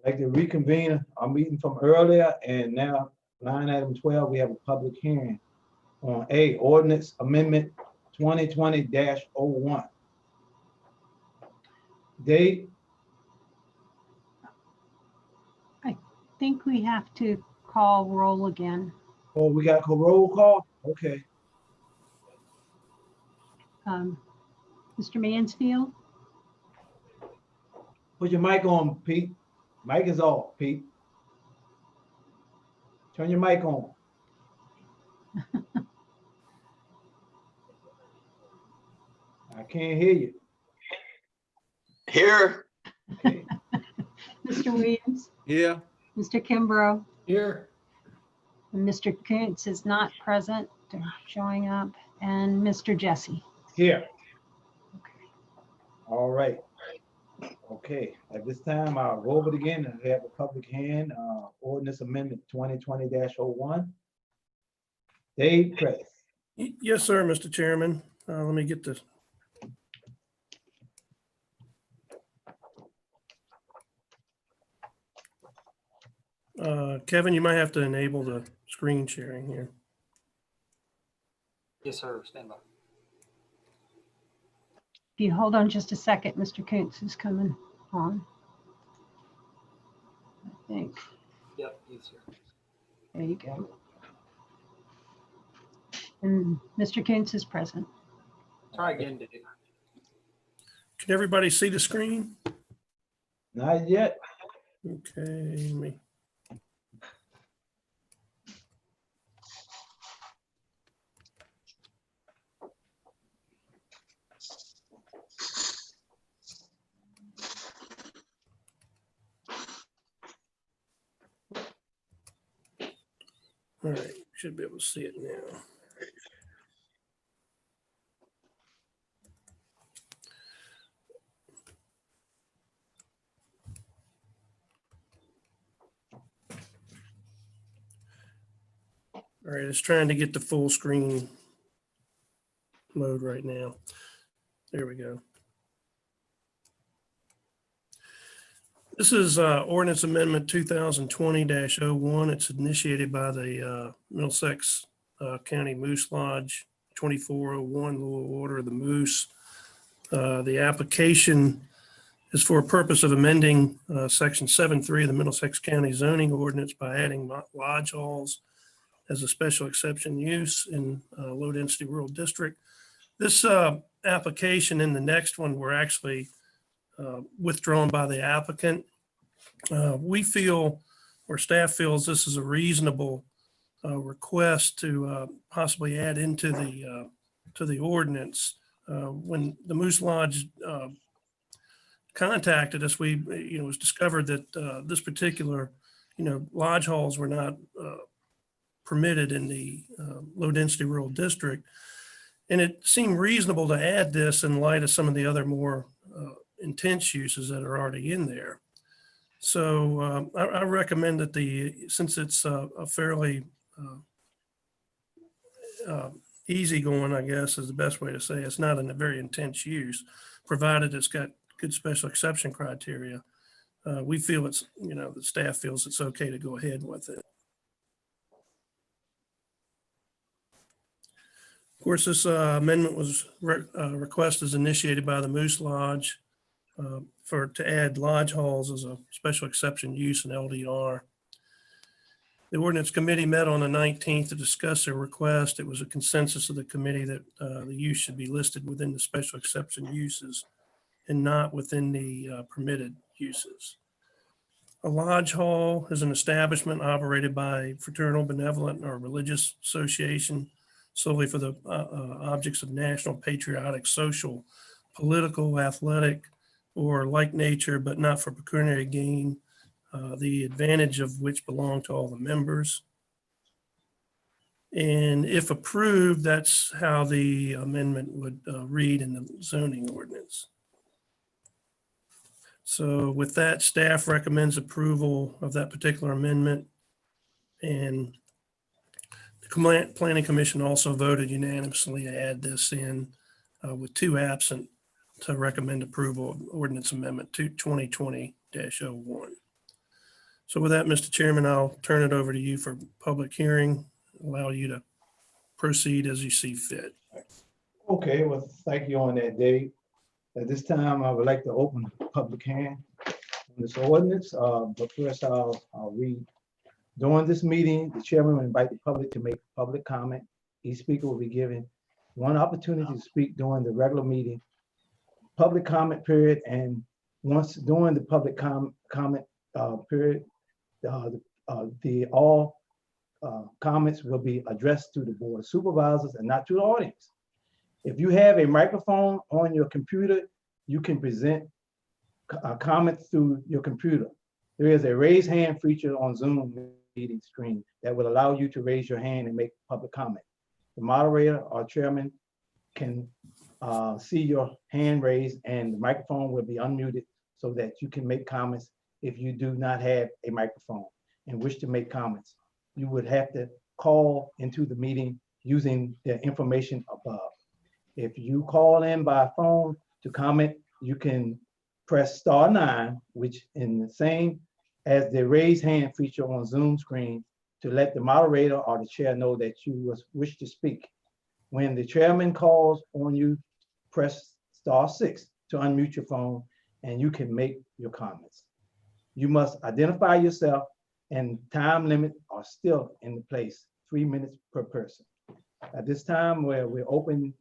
like to reconvene our meeting from earlier, and now line item 12, we have a public hearing on ordinance amendment 2020-01. Date, I think we have to call roll again. oh, we got a roll call? Okay. Mr. Mansfield, Put your mic on, Pete. Mic is off, Pete. Turn your mic on. I can't hear you. Here. Okay. Mr. Williams, Yeah. Mr. Kimbrough, Here. and Mr. Kuntz is not present, they're showing up, and Mr. Jesse. Here. All right. Okay, at this time, I'll go over it again and have a public hearing, ordinance amendment 2020-01. Dave, Chris. Yes, sir, Mr. Chairman. Let me get this. Kevin, you might have to enable the screen sharing here. Yes, sir. Stand by. If you hold on just a second, Mr. Kuntz is coming on. I think, Yep, yes, sir. there you go. And Mr. Kuntz is present. Try again, Dave. Can everybody see the screen? Not yet. Okay, let me. All right, should be able to see it now. All right, it's trying to get the full screen mode right now. There we go. This is ordinance amendment 2020-01. It's initiated by the Middlesex County Moose Lodge, 2401 Little Order of the Moose. The application is for a purpose of amending section 7.3 of the Middlesex County zoning ordinance by adding lodge halls as a special exception use in low density rural district. This application and the next one were actually withdrawn by the applicant. We feel, or staff feels, this is a reasonable request to possibly add into the ordinance. When the Moose Lodge contacted us, we it was discovered that this particular lodge halls were not permitted in the low density rural district, and it seemed reasonable to add this in light of some of the other more intense uses that are already in there. So I recommend that since it's a fairly easy going, I guess is the best way to say it. It's not in a very intense use, provided it's got good special exception criteria. We feel it's, the staff feels it's okay to go ahead with it. Of course, this amendment was request is initiated by the Moose Lodge to add lodge halls as a special exception use in LDR. The ordinance committee met on the 19th to discuss their request. It was a consensus of the committee that the use should be listed within the special exception uses and not within the permitted uses. A lodge hall is an establishment operated by fraternal, benevolent, or religious association solely for the objects of national, patriotic, social, political, athletic, or like nature, but not for pecuniary gain, the advantage of which belong to all the members. And if approved, that's how the amendment would read in the zoning ordinance. So with that, staff recommends approval of that particular amendment. And the Planning Commission also voted unanimously to add this in with 2 absent to recommend approval of ordinance amendment 2020-01. So with that, Mr. Chairman, I'll turn it over to you for public hearing, allow you to proceed as you see fit. Okay, well, thank you on that, Dave. At this time, I would like to open the public hearing on this ordinance, but first I'll read. During this meeting, the chairman will invite the public to make public comment. Each speaker will be given one opportunity to speak during the regular meeting, public comment period, and once during the public comment period, all comments will be addressed to the board of supervisors and not to the audience. If you have a microphone on your computer, you can present comments through your computer. There is a raise hand feature on Zoom meeting screen that will allow you to raise your hand and make public comment. The moderator or chairman can see your hand raised and the microphone will be unmuted so that you can make comments. If you do not have a microphone and wish to make comments, you would have to call into the meeting using the information above. If you call in by phone to comment, you can press *9, which in the same as the raise hand feature on Zoom screen to let the moderator or the chair know that you wish to speak. When the chairman calls on you, press *6 to unmute your phone and you can make your comments. You must identify yourself and time limit are still in place, 3 minutes per person. At this time, we're open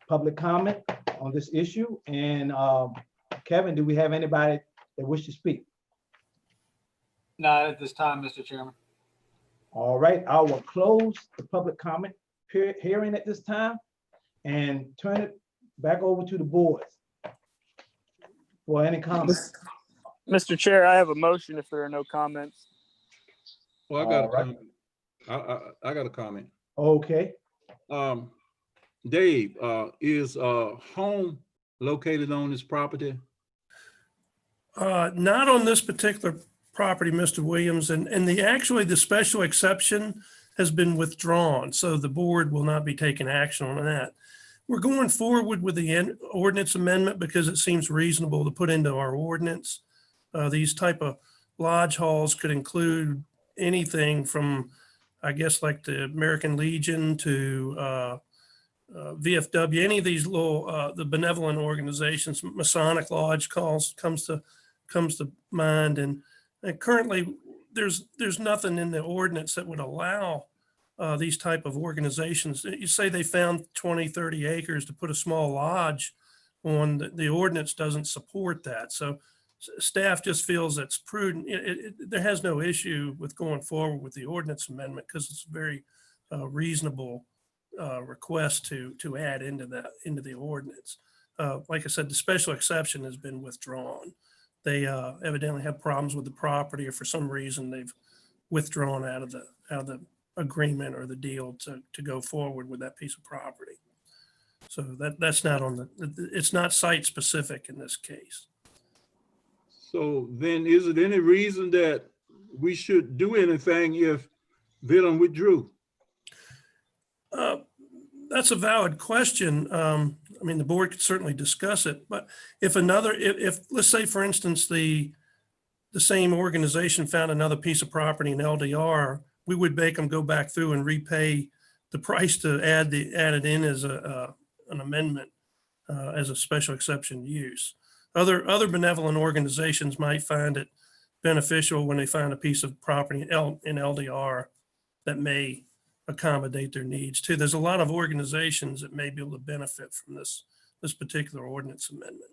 public comment on this issue. And Kevin, do we have anybody that wish to speak? Not at this time, Mr. Chairman. All right, I will close the public comment hearing at this time and turn it back over to the board for any comments. Mr. Chair, I have a motion if there are no comments. Well, I got a All right. comment. I got a comment. Okay, Dave, is home located on this property? Not on this particular property, Mr. Williams, and actually the special exception has been withdrawn, so the board will not be taking action on that. We're going forward with the ordinance amendment because it seems reasonable to put into our ordinance. These type of lodge halls could include anything from, I guess, like the American Legion to VFW, any of these little, the benevolent organizations. Masonic Lodge comes to mind. And currently there's nothing in the ordinance that would allow these type of organizations. You say they found 20, 30 acres to put a small lodge on, the ordinance doesn't support that. So staff just feels it's prudent. There has no issue with going forward with the ordinance amendment because it's a very reasonable request to add into the ordinance. Like I said, the special exception has been withdrawn. They evidently have problems with the property, or for some reason they've withdrawn out of the agreement or the deal to go forward with that piece of property. So that's not it's not site specific in this case. So then is it any reason that we should do anything if they don't withdrew? That's a valid question. I mean, the board could certainly discuss it, but if let's say, for instance, the same organization found another piece of property in LDR, we would make them go back through and repay the price to add it in as an amendment, as a special exception use. Other benevolent organizations might find it beneficial when they find a piece of property in LDR that may accommodate their needs too. There's a lot of organizations that may be able to benefit from this particular ordinance amendment.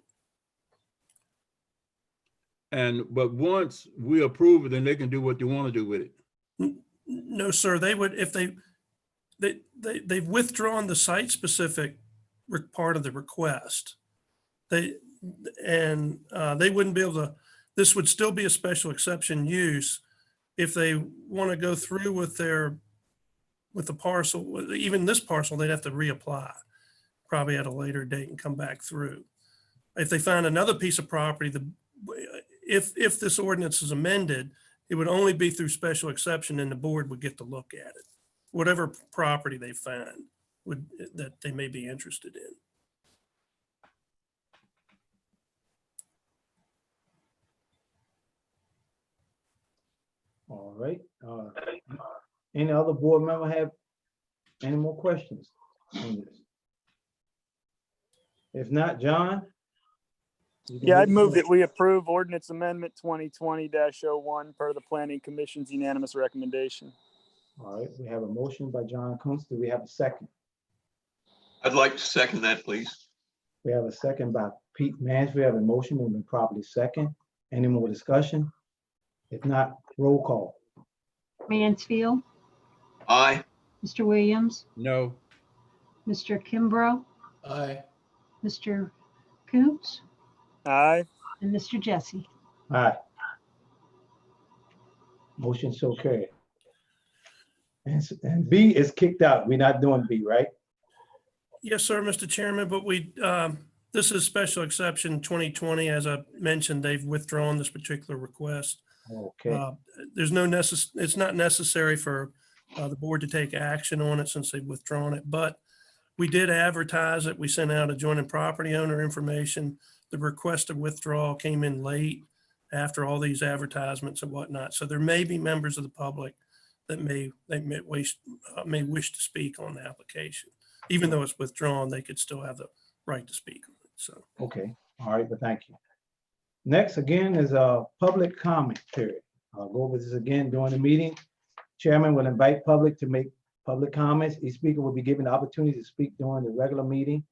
But once we approve it, then they can do what they want to do with it. No, sir. They would, if they've withdrawn the site specific part of the request. They wouldn't be able to. This would still be a special exception use if they want to go through with the parcel. Even this parcel, they'd have to reapply, probably at a later date, and come back through. If they find another piece of property, if this ordinance is amended, it would only be through special exception, and the board would get to look at it. Whatever property they find that they may be interested in. right. Any other board member have any more questions on this? If not, John? You can Yeah, do I'd the move vote. that we approve ordinance amendment 2020-01 per the planning commission's unanimous recommendation. All right, we have a motion by John Kunz. Do we have a second? I'd like to second that, please. We have a second by Pete Mans. We have a motion and been properly second. Any more discussion? If not, roll call. Mansfield, Aye. Mr. Williams, No. Mr. Kimbrough, Aye. Mr. Coontz, Aye. and Mr. Jesse. All right. Motion so carried. And B is kicked out. We're not doing B, right? Yes, sir, Mr. Chairman, but this is special exception 2020. As I mentioned, they've withdrawn this particular request. Okay, There's no it's not necessary for the board to take action on it since they've withdrawn it, but we did advertise it. We sent out adjoining property owner information. The request of withdrawal came in late after all these advertisements and whatnot. So there may be members of the public that may wish to speak on the application. Even though it's withdrawn, they could still have the right to speak on it. So. okay. All right, but thank you. Next, again, is a public comment period. I'll go over this again during the meeting. Chairman will invite public to make public comments. Each speaker will be given the opportunity to speak during the regular meeting,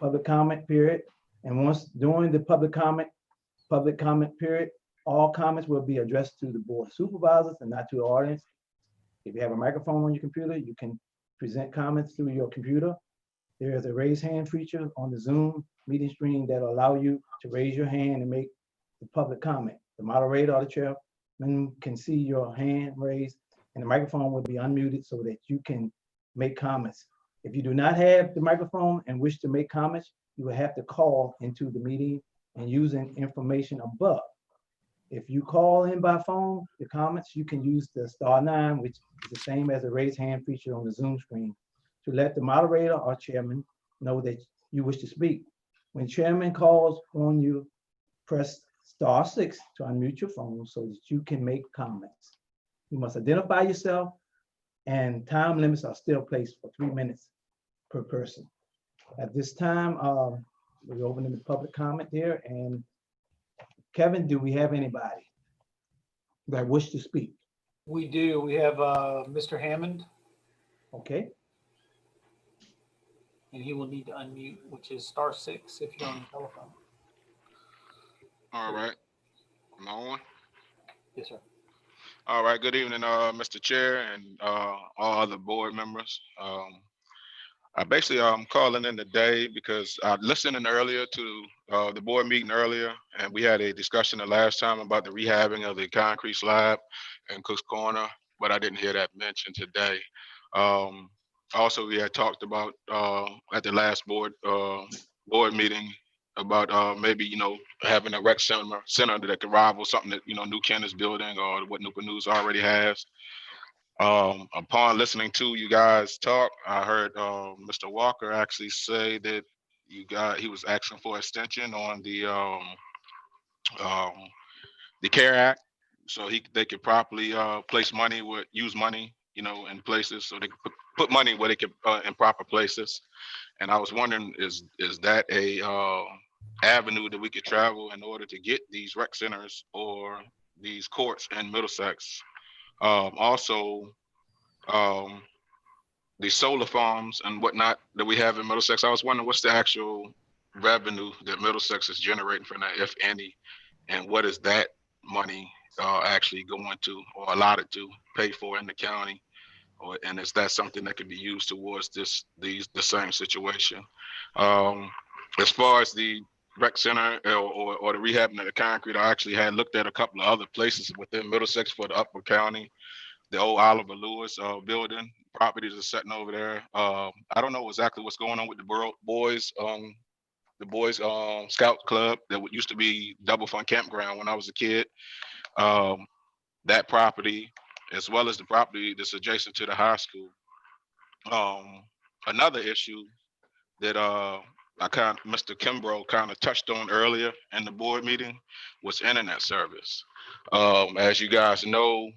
public comment period. And once during the public comment period, all comments will be addressed to the board of supervisors and not to the audience. If you have a microphone on your computer, you can present comments through your computer. There is a raise hand feature on the Zoom meeting screen that will allow you to raise your hand and make the public comment. The moderator or the chairman can see your hand raised and the microphone will be unmuted so that you can make comments. If you do not have the microphone and wish to make comments, you will have to call into the meeting and using information above. If you call in by phone, the comments, you can use the *9, which is the same as the raise hand feature on the Zoom screen, to let the moderator or chairman know that you wish to speak. When chairman calls on you, press *6 to unmute your phone so that you can make comments. You must identify yourself, and time limits are still placed for 3 minutes per person. At this time, we're opening the public comment here. And Kevin, do we have anybody that wish to speak? We do. We have Mr. Hammond, Okay, and he will need to unmute, which is *6 if you're on the telephone. All right. Am I on? Yes, sir. All right. Good evening, Mr. Chair and all other board members. I basically I'm calling in today because I listened in earlier to the board meeting earlier, and we had a discussion the last time about the rehabbing of the concrete slab in Cook's Corner, but I didn't hear that mentioned today. Also, we had talked about at the last board meeting about maybe having a rec center that can rival something that New Kent is building or what Newport News already has. Upon listening to you guys talk, I heard Mr. Walker actually say that he was asking for extension on the CARE Act, so they could properly place money use money in places, so they could put money where they could in proper places. And I was wondering, is that a avenue that we could travel in order to get these rec centers or these courts in Middlesex? Also, the solar farms and whatnot that we have in Middlesex, I was wondering what's the actual revenue that Middlesex is generating from that, if any, and what is that money actually going to or allotted to pay for in the county? And is that something that could be used towards the same situation? As far as the rec center or the rehabbing of the concrete, I actually had looked at a couple of other places within Middlesex for the Upper County. The old Oliver Lewis building properties are sitting over there. I don't know exactly what's going on with the boys Scout Club that used to be Double Fun Campground when I was a kid. That property, as well as the property that's adjacent to the high school. Another issue that Mr. Kimbrough kind of touched on earlier in the board meeting was internet service. As you guys know,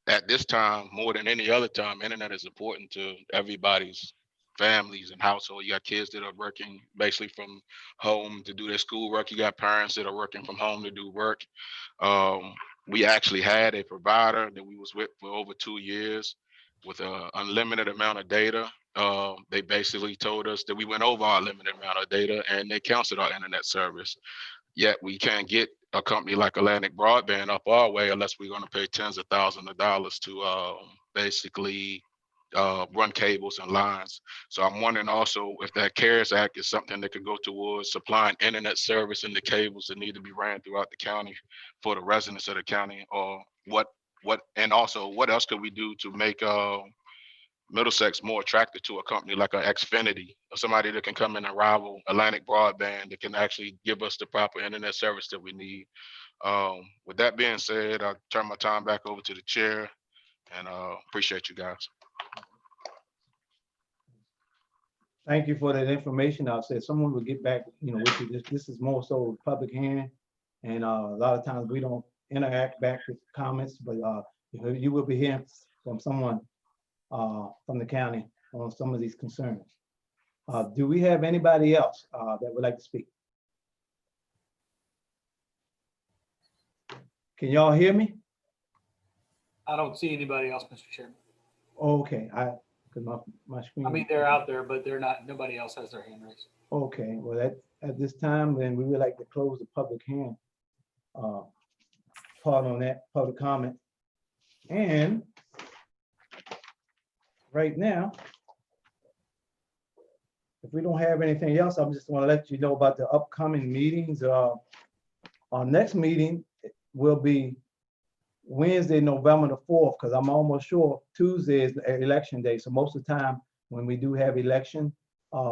at this time, more than any other time, internet is important to everybody's families and household. You got kids that are working basically from home to do their schoolwork. You got parents that are working from home to do work. We actually had a provider that we was with for over 2 years with an unlimited amount of data. They basically told us that we went over our limited amount of data and they canceled our internet service. Yet we can't get a company like Atlantic Broadband up our way unless we're going to pay tens of thousands of dollars to basically run cables and lines. So I'm wondering also if that CARES Act is something that could go towards supplying internet service and the cables that need to be ran throughout the county for the residents of the county, or and also what else could we do to make Middlesex more attractive to a company like a Xfinity, or somebody that can come in and rival Atlantic Broadband that can actually give us the proper internet service that we need. With that being said, I'll turn my time back over to the chair and appreciate you guys. Thank you for that information. I'll say someone will get back, with you. This is more so public hearing. And a lot of times we don't interact back with comments, but you will be hearing from someone from the county on some of these concerns. Do we have anybody else that would like to speak? Can y'all hear me? I don't see anybody else, Mr. Chairman. Okay, because my screen. I mean, they're out there, but they're not, nobody else has their hand raised. Okay, well, at this time, then we would like to close the public hearing part on that public comment. And right now, if we don't have anything else, I'm just want to let you know about the upcoming meetings. Our next meeting will be Wednesday, November the 4th, because I'm almost sure Tuesday is the election day. So most of the time when we do have election,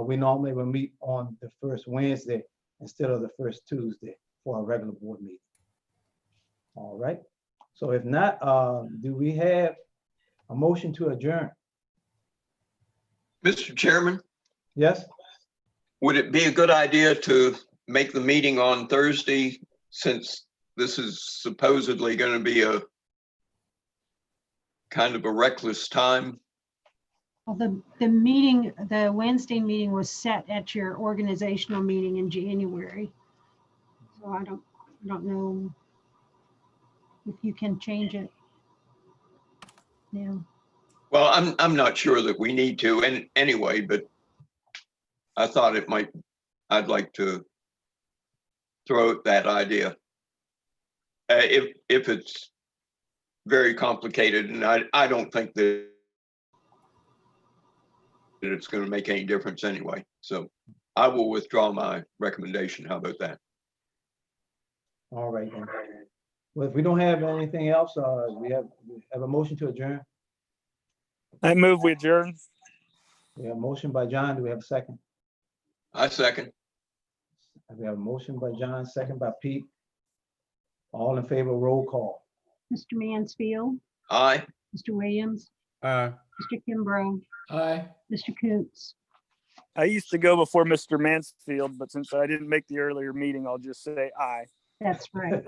we normally will meet on the first Wednesday instead of the first Tuesday for a regular board meeting. All right. So if not, do we have a motion to adjourn? Mr. Chairman, Yes? would it be a good idea to make the meeting on Thursday, since this is supposedly going to be a kind of a reckless time? Well, the meeting, the Wednesday meeting was set at your organizational meeting in January. So I don't know if you can change it now. Well, I'm not sure that we need to, and anyway, but I thought I'd like to throw out that idea. If it's very complicated, and I don't think that it's going to make any difference anyway. So I will withdraw my recommendation. How about that? All right. Then. Well, if we don't have anything else, we have a motion to adjourn. I move we adjourn. We have a motion by John. Do we have a second? I second. We have a motion by John, second by Pete. All in favor, roll call. Mr. Mansfield, Aye. Mr. Williams, Mr. Kimbrough, Aye. Mr. Coontz. I used to go before Mr. Mansfield, but since I didn't make the earlier meeting, I'll just say aye. That's right.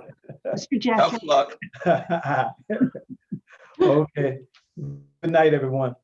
Mr. Tough Jessup. luck. Okay. Good night, everyone.